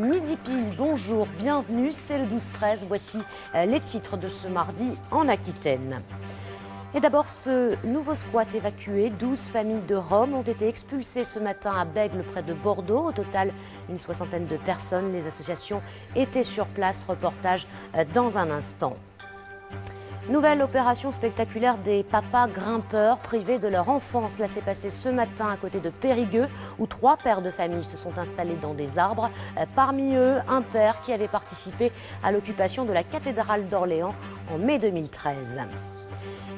midi pile, bonjour, bienvenue, c'est le 12-13, voici les titres de ce mardi en Aquitaine. Et d'abord, ce nouveau squat évacué, 12 familles de Roms ont été expulsées ce matin à Bègles près de Bordeaux. Au total, une soixantaine de personnes, les associations étaient sur place, reportage dans un instant. Nouvelle opération spectaculaire des papas grimpeurs privés de leur enfance. Cela s'est passé ce matin à côté de Périgueux où 3 pères de famille se sont installés dans des arbres. Parmi eux, un père qui avait participé à l'occupation de la cathédrale d'Orléans en mai 2013.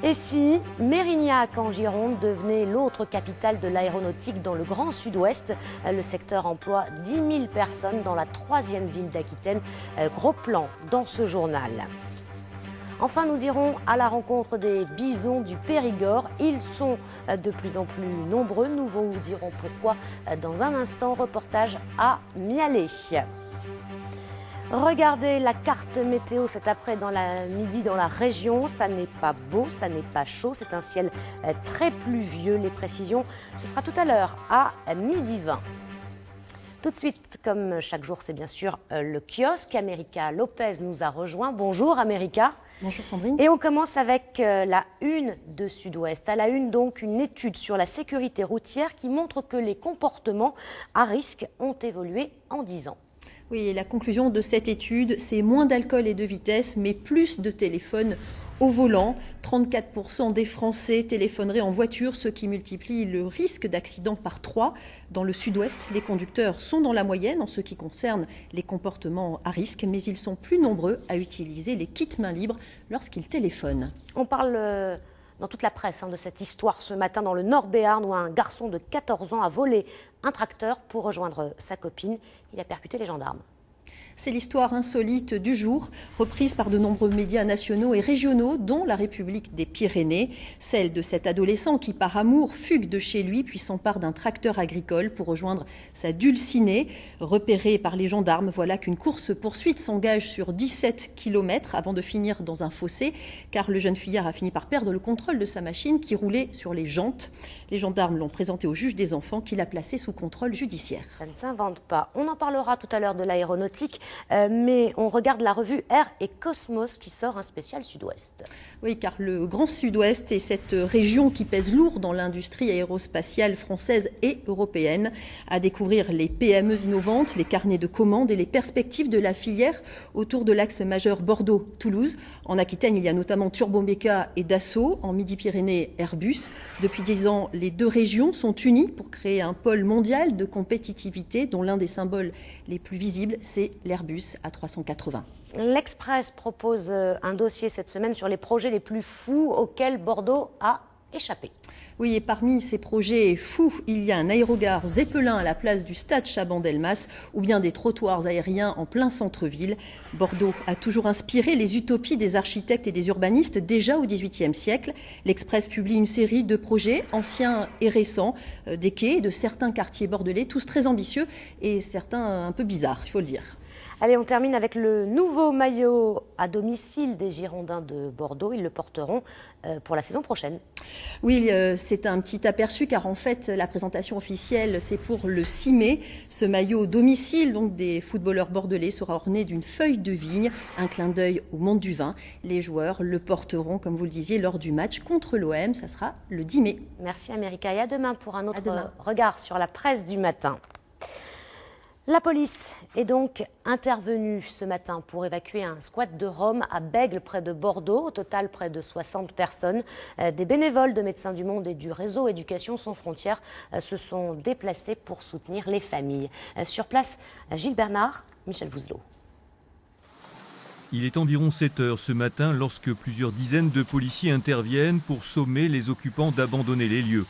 Et si Mérignac en Gironde devenait l'autre capitale de l'aéronautique dans le Grand Sud-Ouest, le secteur emploie 10 000 personnes dans la 3e ville d'Aquitaine. Gros plan dans ce journal. Enfin, nous irons à la rencontre des bisons du Périgord. Ils sont de plus en plus nombreux. Nous vous dirons pourquoi dans un instant. Reportage à Mialet. Regardez la carte météo cet après midi dans la région. Ça n'est pas beau, ça n'est pas chaud. C'est un ciel très pluvieux. Les précisions, ce sera tout à l'heure à 12h20. Tout de suite, comme chaque jour, c'est bien sûr le kiosque. America Lopez nous a rejoint. Bonjour America. Bonjour Sandrine. Et on commence avec la une de Sud-Ouest. À la une, donc, une étude sur la sécurité routière qui montre que les comportements à risque ont évolué en 10 ans. Oui, et la conclusion de cette étude, c'est moins d'alcool et de vitesse, mais plus de téléphones au volant. 34% des Français téléphoneraient en voiture, ce qui multiplie le risque d'accident par 3. Dans le Sud-Ouest, les conducteurs sont dans la moyenne en ce qui concerne les comportements à risque, mais ils sont plus nombreux à utiliser les kits main libre lorsqu'ils téléphonent. On parle dans toute la presse de cette histoire ce matin dans le Nord-Béarn où un garçon de 14 ans a volé un tracteur pour rejoindre sa copine. Il a percuté les gendarmes. C'est l'histoire insolite du jour, reprise par de nombreux médias nationaux et régionaux, dont la République des Pyrénées. Celle de cet adolescent qui, par amour, fugue de chez lui, puis s'empare d'un tracteur agricole pour rejoindre sa dulcinée. Repéré par les gendarmes, voilà qu'une course-poursuite s'engage sur 17 km avant de finir dans un fossé, car le jeune fuyard a fini par perdre le contrôle de sa machine qui roulait sur les jantes. Les gendarmes l'ont présenté au juge des enfants qui l'a placé sous contrôle judiciaire. Ça ne s'invente pas. On en parlera tout à l'heure de l'aéronautique. Mais on regarde la revue Air et Cosmos qui sort un spécial Sud-Ouest. Oui, car le Grand Sud-Ouest est cette région qui pèse lourd dans l'industrie aérospatiale française et européenne. À découvrir les PME innovantes, les carnets de commandes et les perspectives de la filière autour de l'axe majeur Bordeaux-Toulouse. En Aquitaine, il y a notamment Turboméca et Dassault. En Midi-Pyrénées, Airbus. Depuis 10 ans, les deux régions sont unies pour créer un pôle mondial de compétitivité dont l'un des symboles les plus visibles, c'est l'Airbus A380. L'Express propose un dossier cette semaine sur les projets les plus fous auxquels Bordeaux a échappé. Oui, et parmi ces projets fous, il y a un aérogare Zeppelin à la place du stade Chaban-Delmas ou bien des trottoirs aériens en plein centre-ville. Bordeaux a toujours inspiré les utopies des architectes et des urbanistes déjà au XVIIIe siècle. L'Express publie une série de projets anciens et récents, des quais de certains quartiers bordelais, tous très ambitieux et certains un peu bizarres, il faut le dire. Allez, on termine avec le nouveau maillot à domicile des Girondins de Bordeaux. Ils le porteront pour la saison prochaine. Oui, c'est un petit aperçu car en fait la présentation officielle c'est pour le 6 mai. Ce maillot domicile donc des footballeurs bordelais sera orné d'une feuille de vigne, un clin d'œil au monde du vin. Les joueurs le porteront comme vous le disiez lors du match contre l'OM, ça sera le 10 mai. Merci America et à demain pour un autre regard sur la presse du matin. La police est donc intervenue ce matin pour évacuer un squat de Roms à Bègles près de Bordeaux. Au total, près de 60 personnes. Des bénévoles de Médecins du Monde et du réseau Éducation sans frontières se sont déplacés pour soutenir les familles. Sur place, Gilles Bernard, Michel Vouzelot. Il est environ 7 heures ce matin lorsque plusieurs dizaines de policiers interviennent pour sommer les occupants d'abandonner les lieux.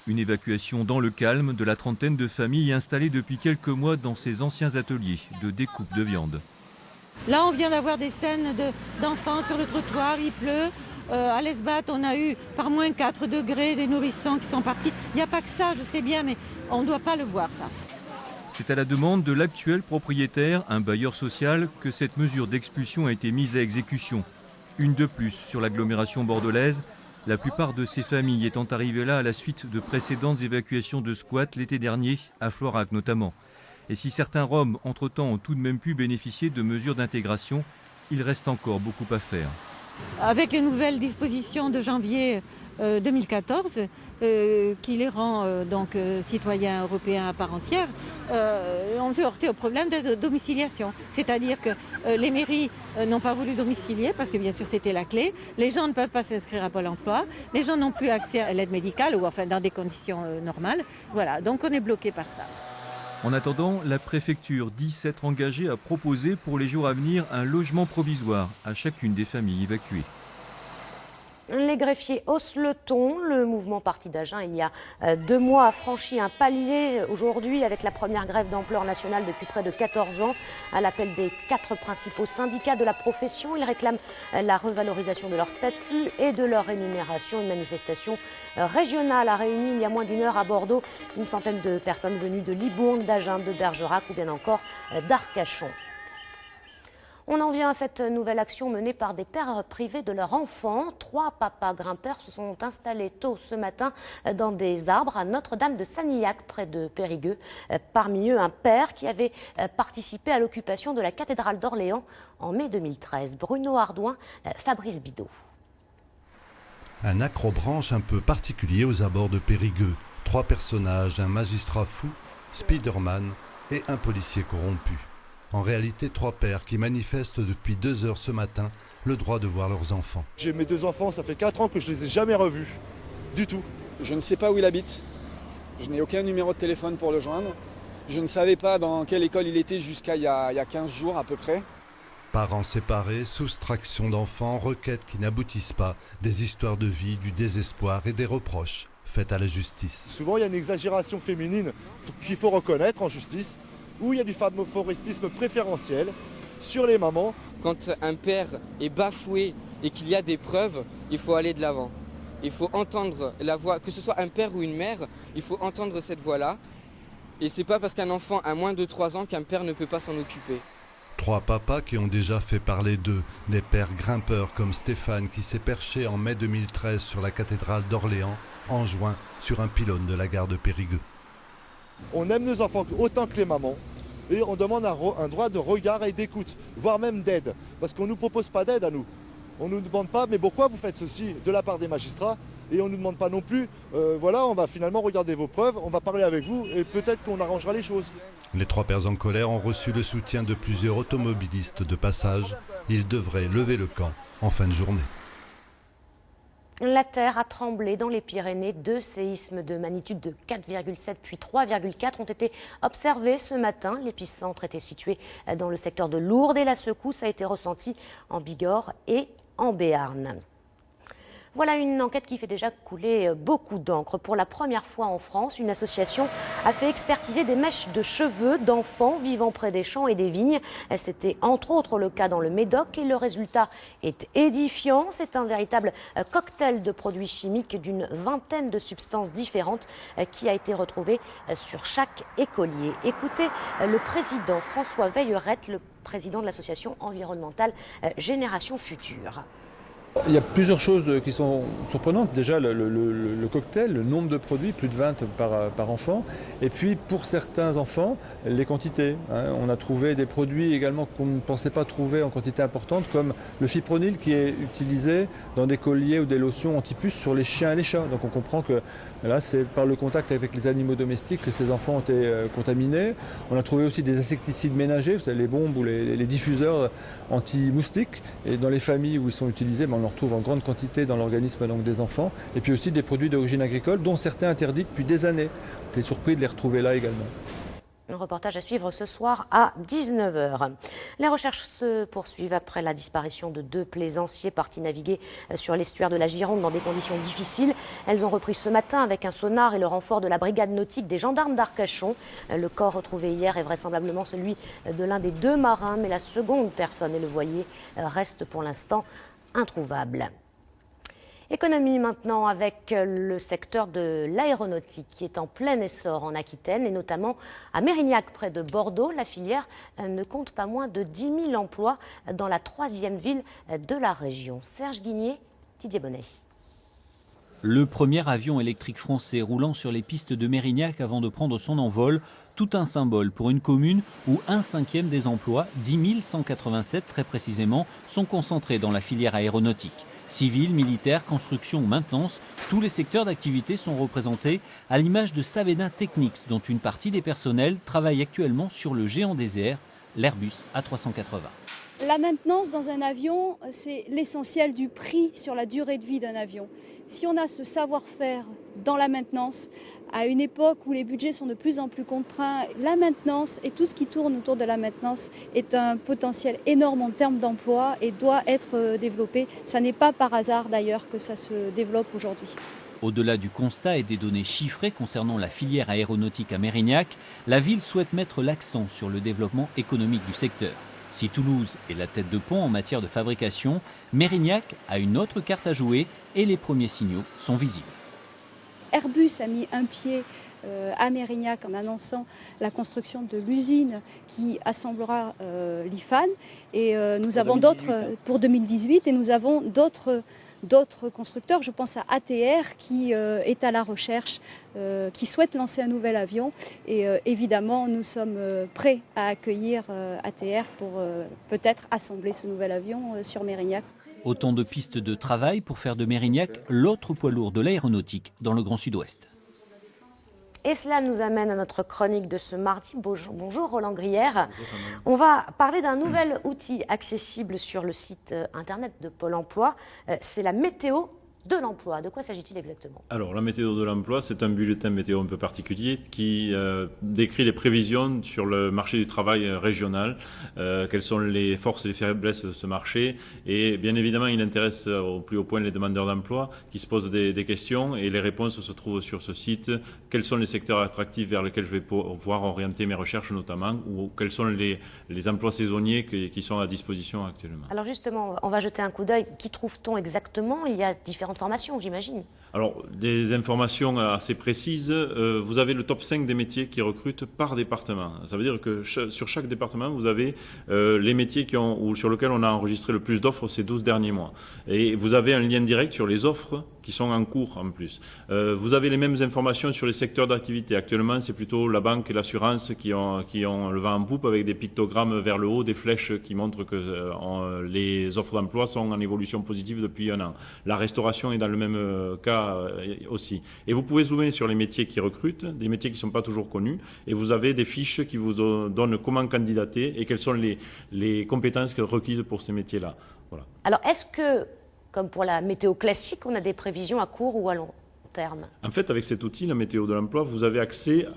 Une évacuation dans le calme de la trentaine de familles installées depuis quelques mois dans ces anciens ateliers de découpe de viande. Là, on vient d'avoir des scènes d'enfants sur le trottoir, il pleut. À l'Esbat, on a eu par moins 4 degrés des nourrissons qui sont partis. Il n'y a pas que ça, je sais bien, mais on ne doit pas le voir, ça. C'est à la demande de l'actuel propriétaire, un bailleur social, que cette mesure d'expulsion a été mise à exécution. Une de plus sur l'agglomération bordelaise. La plupart de ces familles étant arrivées là à la suite de précédentes évacuations de squats l'été dernier, à Florac notamment. Et si certains Roms, entre-temps, ont tout de même pu bénéficier de mesures d'intégration, il reste encore beaucoup à faire. Avec les nouvelles dispositions de janvier 2014, qui les rend citoyens européens à part entière, on s'est heurté au problème de domiciliation. C'est-à-dire que les mairies n'ont pas voulu domicilier parce que bien sûr c'était la clé. Les gens ne peuvent pas s'inscrire à Pôle emploi. Les gens n'ont plus accès à l'aide médicale ou enfin dans des conditions normales. Voilà, donc on est bloqué par ça. En attendant, la préfecture dit s'être engagée à proposer pour les jours à venir un logement provisoire à chacune des familles évacuées. Les greffiers haussent le ton. Le mouvement Parti d'Agen, il y a 2 mois, a franchi un palier aujourd'hui avec la première grève d'ampleur nationale depuis près de 14 ans. À l'appel des 4 principaux syndicats de la profession, ils réclament la revalorisation de leur statut et de leur rémunération. Une manifestation régionale a réuni il y a moins d'1 heure à Bordeaux une centaine de personnes venues de Libourne, d'Agen, de Bergerac ou bien encore d'Arcachon. On en vient à cette nouvelle action menée par des pères privés de leurs enfants. 3 papas grimpeurs se sont installés tôt ce matin dans des arbres à Notre-Dame de Sanillac, près de Périgueux. Parmi eux, un père qui avait participé à l'occupation de la cathédrale d'Orléans en mai 2013. Bruno Ardouin, Fabrice Bidot. Un acrobranche un peu particulier aux abords de Périgueux. 3 personnages, un magistrat fou, Spiderman et un policier corrompu. En réalité, 3 pères qui manifestent depuis 2 heures ce matin le droit de voir leurs enfants. J'ai mes 2 enfants, ça fait 4 ans que je les ai jamais revus, du tout. Je ne sais pas où il habite, je n'ai aucun numéro de téléphone pour le joindre. Je ne savais pas dans quelle école il était jusqu'à il y a 15 jours à peu près. Parents séparés, soustraction d'enfants, requêtes qui n'aboutissent pas, des histoires de vie, du désespoir et des reproches faits à la justice. Souvent, il y a une exagération féminine qu'il faut reconnaître en justice, où il y a du favoritisme préférentiel sur les mamans. Quand un père est bafoué et qu'il y a des preuves, il faut aller de l'avant. Il faut entendre la voix, que ce soit un père ou une mère, il faut entendre cette voix-là. Et c'est pas parce qu'un enfant a moins de 3 ans qu'un père ne peut pas s'en occuper. 3 papas qui ont déjà fait parler d'eux, des pères grimpeurs comme Stéphane qui s'est perché en mai 2013 sur la cathédrale d'Orléans, en juin sur un pylône de la gare de Périgueux. On aime nos enfants autant que les mamans et on demande un droit de regard et d'écoute, voire même d'aide, parce qu'on ne nous propose pas d'aide à nous. On ne nous demande pas, mais pourquoi vous faites ceci de la part des magistrats? Et on ne nous demande pas non plus, voilà, on va finalement regarder vos preuves, on va parler avec vous et peut-être qu'on arrangera les choses. Les 3 pères en colère ont reçu le soutien de plusieurs automobilistes de passage. Ils devraient lever le camp en fin de journée. La terre a tremblé dans les Pyrénées. 2 séismes de magnitude de 4,7 puis 3,4 ont été observés ce matin. L'épicentre était situé dans le secteur de Lourdes et la secousse a été ressentie en Bigorre et en Béarn. Voilà une enquête qui fait déjà couler beaucoup d'encre. Pour la première fois en France, une association a fait expertiser des mèches de cheveux d'enfants vivant près des champs et des vignes. C'était entre autres le cas dans le Médoc et le résultat est édifiant. C'est un véritable cocktail de produits chimiques d'une vingtaine de substances différentes qui a été retrouvé sur chaque écolier. Écoutez le président François Veillerette, le président de l'association environnementale Génération Future. Il y a plusieurs choses qui sont surprenantes. Déjà, le cocktail, le nombre de produits, plus de 20 par enfant. Et puis, pour certains enfants, les quantités. On a trouvé des produits également qu'on ne pensait pas trouver en quantité importante, comme le fipronil qui est utilisé dans des colliers ou des lotions antipuces sur les chiens et les chats. Donc on comprend que là, c'est par le contact avec les animaux domestiques que ces enfants ont été contaminés. On a trouvé aussi des insecticides ménagers, vous savez, les bombes ou les diffuseurs anti-moustiques. Et dans les familles où ils sont utilisés, on en retrouve en grande quantité dans l'organisme des enfants. Et puis aussi des produits d'origine agricole, dont certains interdits depuis des années. On était surpris de les retrouver là également. Un reportage à suivre ce soir à 19h. Les recherches se poursuivent après la disparition de 2 plaisanciers partis naviguer sur l'estuaire de la Gironde dans des conditions difficiles. Elles ont repris ce matin avec un sonar et le renfort de la brigade nautique des gendarmes d'Arcachon. Le corps retrouvé hier est vraisemblablement celui de l'un des 2 marins, mais la seconde personne et le voilier restent pour l'instant introuvables. Économie maintenant avec le secteur de l'aéronautique qui est en plein essor en Aquitaine et notamment à Mérignac près de Bordeaux. La filière ne compte pas moins de 10 000 emplois dans la 3e ville de la région. Serge Guigné, Didier Bonnet. Le premier avion électrique français roulant sur les pistes de Mérignac avant de prendre son envol, tout un symbole pour une commune où 1/5 des emplois, 10 187 très précisément, sont concentrés dans la filière aéronautique. Civil, militaire, construction ou maintenance, tous les secteurs d'activité sont représentés à l'image de Savena Technics, dont une partie des personnels travaille actuellement sur le géant des airs, l'Airbus A380. La maintenance dans un avion, c'est l'essentiel du prix sur la durée de vie d'un avion. Si on a ce savoir-faire dans la maintenance, à une époque où les budgets sont de plus en plus contraints, la maintenance et tout ce qui tourne autour de la maintenance est un potentiel énorme en termes d'emploi et doit être développé. Ça n'est pas par hasard d'ailleurs que ça se développe aujourd'hui. Au-delà du constat et des données chiffrées concernant la filière aéronautique à Mérignac, la ville souhaite mettre l'accent sur le développement économique du secteur. Si Toulouse est la tête de pont en matière de fabrication, Mérignac a une autre carte à jouer et les premiers signaux sont visibles. Airbus a mis un pied à Mérignac en annonçant la construction de l'usine qui assemblera l'IFAN. Et nous avons d'autres pour 2018 et nous avons d'autres constructeurs, je pense à ATR qui est à la recherche, qui souhaite lancer un nouvel avion. Et évidemment, nous sommes prêts à accueillir ATR pour peut-être assembler ce nouvel avion sur Mérignac. Autant de pistes de travail pour faire de Mérignac l'autre poids lourd de l'aéronautique dans le Grand Sud-Ouest. Et cela nous amène à notre chronique de ce mardi. Bonjour Roland Grière. On va parler d'un nouvel outil accessible sur le site internet de Pôle emploi. C'est la météo de l'emploi. De quoi s'agit-il exactement? Alors, la météo de l'emploi, c'est un bulletin météo un peu particulier qui décrit les prévisions sur le marché du travail régional, quelles sont les forces et les faiblesses de ce marché. Et bien évidemment, il intéresse au plus haut point les demandeurs d'emploi qui se posent des questions et les réponses se trouvent sur ce site. Quels sont les secteurs attractifs vers lesquels je vais pouvoir orienter mes recherches notamment, ou quels sont les emplois saisonniers qui sont à disposition actuellement. Alors justement, on va jeter un coup d'œil. Qui trouve-t-on exactement? Il y a différentes formations, j'imagine. Alors, des informations assez précises. Vous avez le top 5 des métiers qui recrutent par département. Ça veut dire que sur chaque département, vous avez les métiers sur lesquels on a enregistré le plus d'offres ces 12 derniers mois. Et vous avez un lien direct sur les offres qui sont en cours en plus. Vous avez les mêmes informations sur les secteurs d'activité. Actuellement, c'est plutôt la banque et l'assurance qui ont le vent en poupe avec des pictogrammes vers le haut, des flèches qui montrent que les offres d'emploi sont en évolution positive depuis un an. La restauration est dans le même cas aussi. Et vous pouvez zoomer sur les métiers qui recrutent, des métiers qui ne sont pas toujours connus, et vous avez des fiches qui vous donnent comment candidater et quelles sont les compétences requises pour ces métiers-là. Voilà. Alors, est-ce que, comme pour la météo classique, on a des prévisions à court ou à long terme? En fait, avec cet outil, la météo de l'emploi, vous avez accès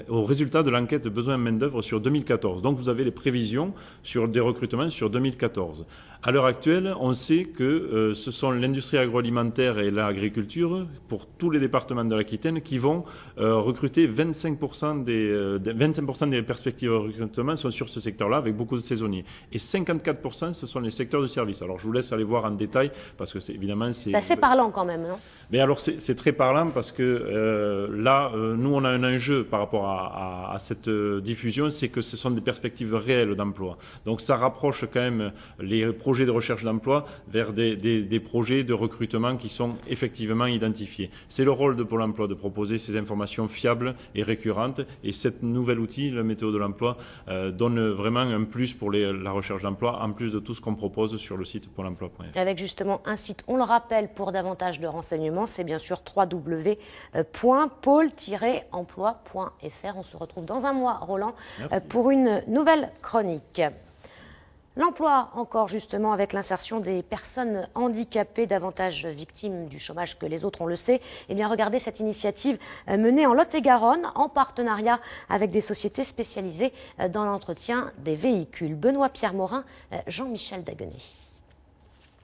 aux résultats de l'enquête de besoins de main-d'œuvre sur 2014. Donc, vous avez les prévisions sur des recrutements sur 2014. À l'heure actuelle, on sait que ce sont l'industrie agroalimentaire et l'agriculture, pour tous les départements de l'Aquitaine, qui vont recruter 25% des perspectives de recrutement sont sur ce secteur-là, avec beaucoup de saisonniers. Et 54%, ce sont les secteurs de services. Alors, je vous laisse aller voir en détail, parce que évidemment, c'est assez parlant quand même, non? Mais alors, c'est très parlant parce que là, nous, on a un enjeu par rapport à cette diffusion, c'est que ce sont des perspectives réelles d'emploi. Donc, ça rapproche quand même les projets de recherche d'emploi vers des projets de recrutement qui sont effectivement identifiés. C'est le rôle de Pôle emploi de proposer ces informations fiables et récurrentes. Et cet nouvel outil, la météo de l'emploi, donne vraiment un plus pour la recherche d'emploi, en plus de tout ce qu'on propose sur le site pôle emploi.fr. Avec justement un site, on le rappelle, pour davantage de renseignements, c'est bien sûr www.pôle-emploi.fr. On se retrouve dans un mois, Roland, pour une nouvelle chronique. L'emploi, encore justement, avec l'insertion des personnes handicapées, davantage victimes du chômage que les autres, on le sait. Eh bien, regardez cette initiative menée en Lot-et-Garonne, en partenariat avec des sociétés spécialisées dans l'entretien des véhicules. Benoît-Pierre Morin, Jean-Michel Daguenet.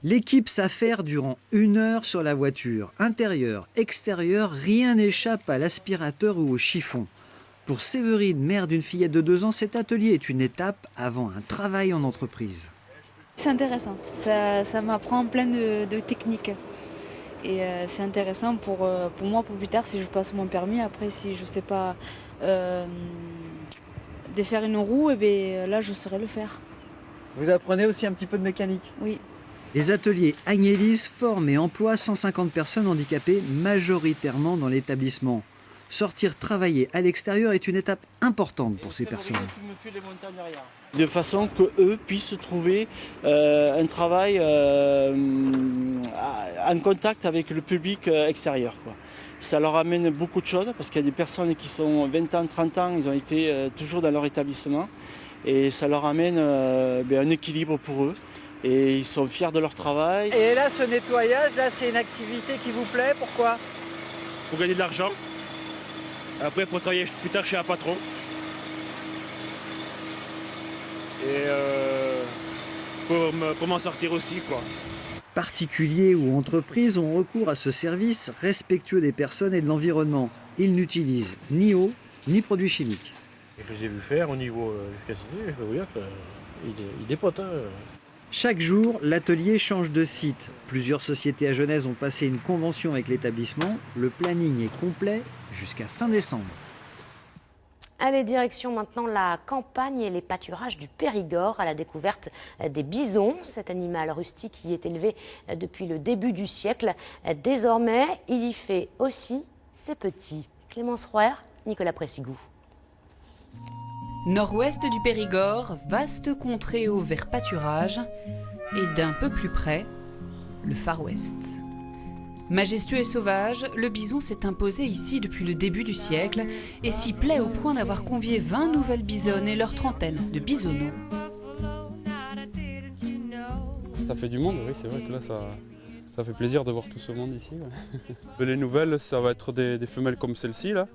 L'équipe s'affaire durant 1 heure sur la voiture. Intérieur, extérieur, rien n'échappe à l'aspirateur ou au chiffon. Pour Séverine, mère d'une fillette de 2 ans, cet atelier est une étape avant un travail en entreprise. C'est intéressant, ça m'apprend plein de techniques. Et c'est intéressant pour moi, pour plus tard, si je passe mon permis. Après, si je ne sais pas défaire une roue, et bien, là, je saurais le faire. Vous apprenez aussi un petit peu de mécanique? Oui. Les ateliers Agnellis forment et emploient 150 personnes handicapées, majoritairement dans l'établissement. Sortir travailler à l'extérieur est une étape importante pour ces personnes. De façon qu'eux puissent trouver un travail en contact avec le public extérieur, quoi. Ça leur amène beaucoup de choses parce qu'il y a des personnes qui sont 20 ans, 30 ans, ils ont été toujours dans leur établissement et ça leur amène un équilibre pour eux et ils sont fiers de leur travail. Et là, ce nettoyage, là, c'est une activité qui vous plaît, pourquoi? Pour gagner de l'argent, après pour travailler plus tard chez un patron. Et pour m'en sortir aussi, quoi. Particuliers ou entreprises ont recours à ce service respectueux des personnes et de l'environnement. Ils n'utilisent ni eau ni produits chimiques. Et que j'ai vu faire au niveau efficacité, je peux vous dire qu'il dépote. Chaque jour, l'atelier change de site. Plusieurs sociétés à Genèse ont passé une convention avec l'établissement. Le planning est complet jusqu'à fin décembre. Allez, direction maintenant la campagne et les pâturages du Périgord à la découverte des bisons. Cet animal rustique y est élevé depuis le début du siècle. Désormais, il y fait aussi ses petits. Clémence Rouer, Nicolas Pressigou. Nord-ouest du Périgord, vaste contrée au vert pâturage et d'un peu plus près, le Far West. Majestueux et sauvage, le bison s'est imposé ici depuis le début du siècle et s'y plaît au point d'avoir convié 20 nouvelles bisonnes et leur trentaine de bisonneaux. Ça fait du monde, oui, c'est vrai que là ça fait plaisir de voir tout ce monde ici. Ouais. Les nouvelles, ça va être des femelles comme celle-ci, là,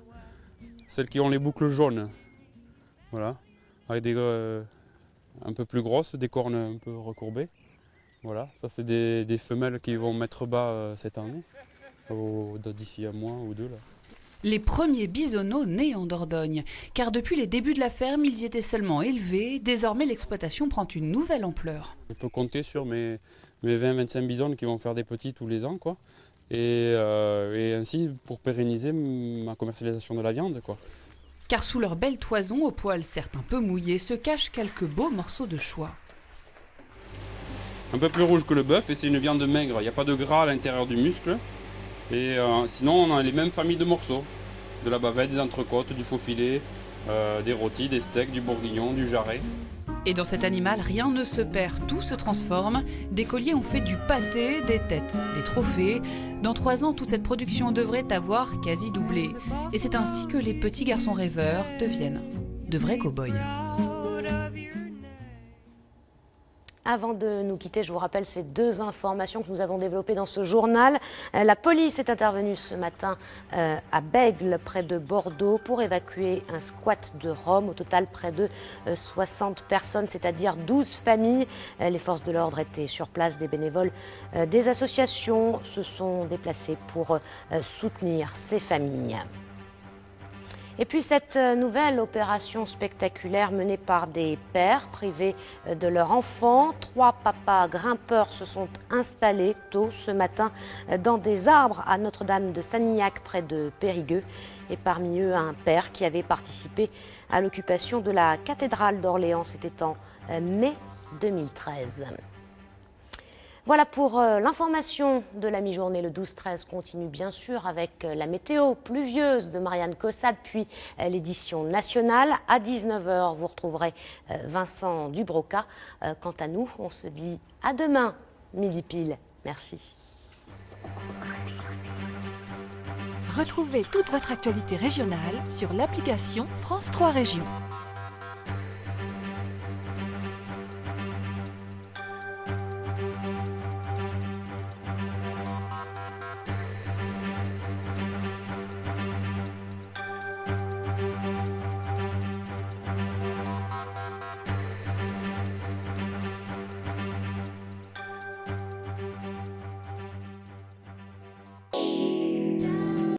celles qui ont les boucles jaunes, voilà, avec des un peu plus grosses, des cornes un peu recourbées. Voilà, ça c'est des femelles qui vont mettre bas cette année, d'ici un mois ou deux. Là. Les premiers bisonneaux nés en Dordogne, car depuis les débuts de la ferme, ils y étaient seulement élevés. Désormais, l'exploitation prend une nouvelle ampleur. Je peux compter sur mes 20-25 bisonnes qui vont faire des petits tous les ans, quoi. Et ainsi pour pérenniser ma commercialisation de la viande, quoi. Car sous leur belle toison, aux poils certes un peu mouillés, se cachent quelques beaux morceaux de choix. Un peu plus rouge que le bœuf et c'est une viande maigre, il n'y a pas de gras à l'intérieur du muscle. Et sinon on a les mêmes familles de morceaux, de la bavette, des entrecôtes, du faux filet, des rôtis, des steaks, du bourguignon, du jarret. Et dans cet animal, rien ne se perd, tout se transforme. Des colliers ont fait du pâté, des têtes, des trophées. Dans 3 ans, toute cette production devrait avoir quasi doublé. Et c'est ainsi que les petits garçons rêveurs deviennent de vrais cow-boys. Avant de nous quitter, je vous rappelle ces 2 informations que nous avons développées dans ce journal. La police est intervenue ce matin à Bègles, près de Bordeaux, pour évacuer un squat de Roms. Au total, près de 60 personnes, c'est-à-dire 12 familles. Les forces de l'ordre étaient sur place. Des bénévoles des associations se sont déplacés pour soutenir ces familles. Et puis cette nouvelle opération spectaculaire menée par des pères privés de leur enfant. 3 papas grimpeurs se sont installés tôt ce matin dans des arbres à Notre-Dame de Sanilhac près de Périgueux. Et parmi eux, un père qui avait participé à l'occupation de la cathédrale d'Orléans. C'était en mai 2013. Voilà pour l'information de la mi-journée. Le 12-13 continue bien sûr avec la météo pluvieuse de Marianne Cossade, puis l'édition nationale. À 19h, vous retrouverez Vincent Dubroca. Quant à nous, on se dit à demain, midi pile. Merci. Retrouvez toute votre actualité régionale sur l'application France 3 Régions.